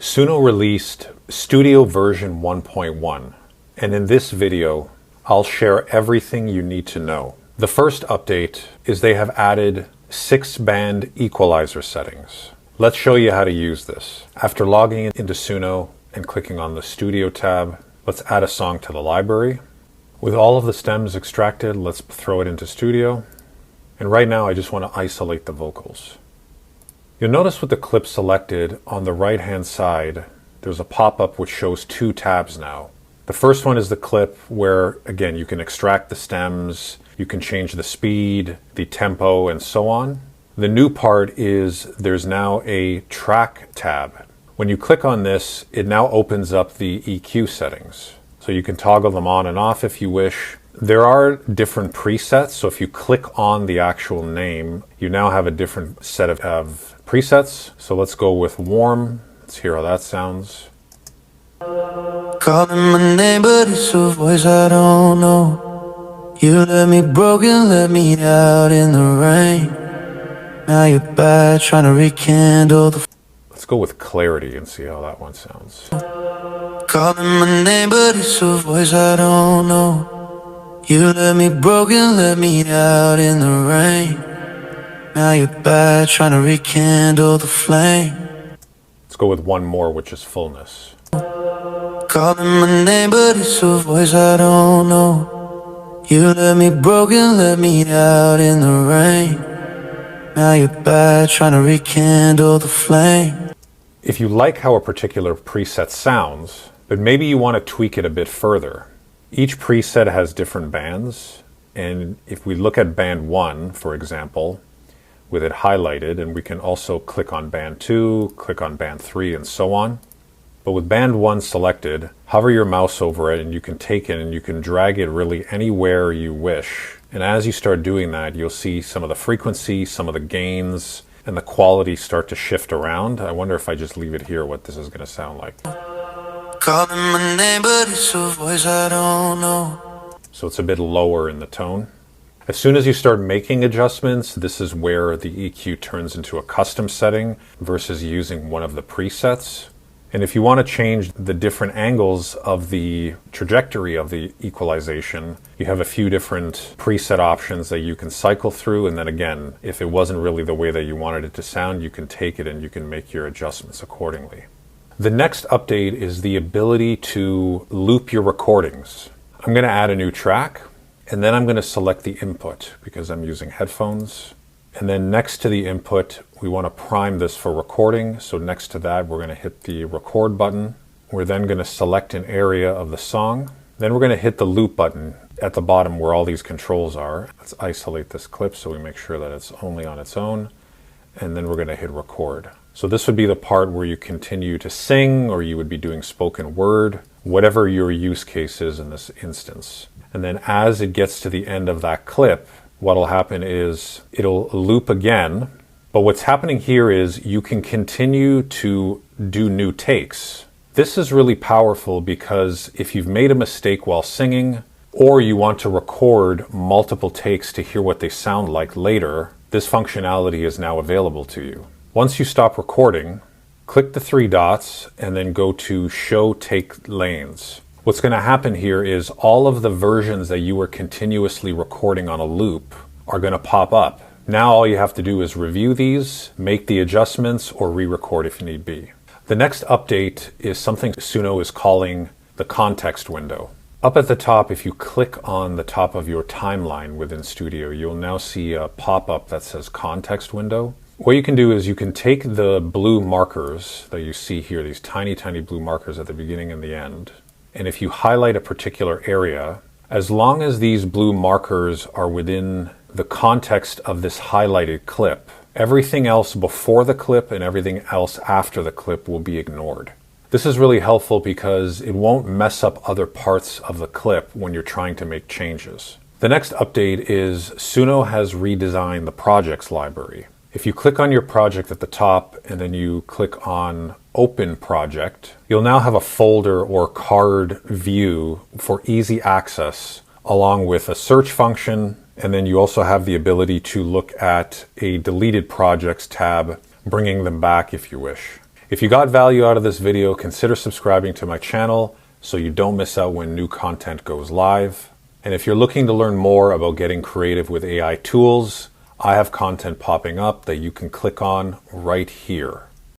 Suno released Studio version 1.1, and in this video, I'll share everything you need to know. The first update is they have added 6-band equalizer settings. Let's show you how to use this. After logging into Suno and clicking on the Studio tab, let's add a song to the library. With all of the stems extracted, let's throw it into Studio. And right now, I just want to isolate the vocals. You'll notice with the clip selected on the right-hand side, there's a pop-up which shows 2 tabs now. The first one is the clip where, again, you can extract the stems, you can change the speed, the tempo, and so on. The new part is there's now a track tab. When you click on this, it now opens up the EQ settings. So you can toggle them on and off if you wish. There are different presets, so if you click on the actual name, you now have a different set of presets. So let's go with warm. Let's hear how that sounds. Calling my name, but it's a voice I don't know. You left me broken, let me out in the rain. Now you're back, trying to rekindle the... Let's go with clarity and see how that one sounds. Calling my name, but it's a voice I don't know. You left me broken, let me out in the rain. Now you're back, trying to rekindle the flame. Let's go with one more, which is fullness. Calling my name, but it's a voice I don't know. You left me broken, let me out in the rain. Now you're back, trying to rekindle the flame. If you like how a particular preset sounds, but maybe you want to tweak it a bit further, each preset has different bands, and if we look at band 1, for example, with it highlighted, and we can also click on band 2, click on band 3, and so on. But with band 1 selected, hover your mouse over it and you can take it and you can drag it really anywhere you wish. And as you start doing that, you'll see some of the frequency, some of the gains, and the quality start to shift around. I wonder if I just leave it here, what this is going to sound like. Calling my name, but it's a voice I don't know. So it's a bit lower in the tone. As soon as you start making adjustments, this is where the EQ turns into a custom setting versus using one of the presets. And if you want to change the different angles of the trajectory of the equalization, you have a few different preset options that you can cycle through. And then again, if it wasn't really the way that you wanted it to sound, you can take it and you can make your adjustments accordingly. The next update is the ability to loop your recordings. I'm going to add a new track, and then I'm going to select the input because I'm using headphones. And then next to the input, we want to prime this for recording. So next to that, we're going to hit the record button. We're then going to select an area of the song. Then we're going to hit the loop button at the bottom where all these controls are. Let's isolate this clip so we make sure that it's only on its own. And then we're going to hit record. So this would be the part where you continue to sing, or you would be doing spoken word, whatever your use case is in this instance. And then as it gets to the end of that clip, what'll happen is it'll loop again. But what's happening here is you can continue to do new takes. This is really powerful because if you've made a mistake while singing, or you want to record multiple takes to hear what they sound like later, this functionality is now available to you. Once you stop recording, click the 3 dots and then go to Show Take Lanes. What's going to happen here is all of the versions that you were continuously recording on a loop are going to pop up. Now all you have to do is review these, make the adjustments, or re-record if need be. The next update is something Suno is calling the context window. Up at the top, if you click on the top of your timeline within Studio, you'll now see a pop-up that says context window. What you can do is you can take the blue markers that you see here, these tiny, tiny blue markers at the beginning and the end, and if you highlight a particular area, as long as these blue markers are within the context of this highlighted clip, everything else before the clip and everything else after the clip will be ignored. This is really helpful because it won't mess up other parts of the clip when you're trying to make changes. The next update is Suno has redesigned the projects library. If you click on your project at the top and then you click on Open Project, you'll now have a folder or card view for easy access, along with a search function, and then you also have the ability to look at a deleted projects tab, bringing them back if you wish. If you got value out of this video, consider subscribing to my channel so you don't miss out when new content goes live. And if you're looking to learn more about getting creative with AI tools, I have content popping up that you can click on right here.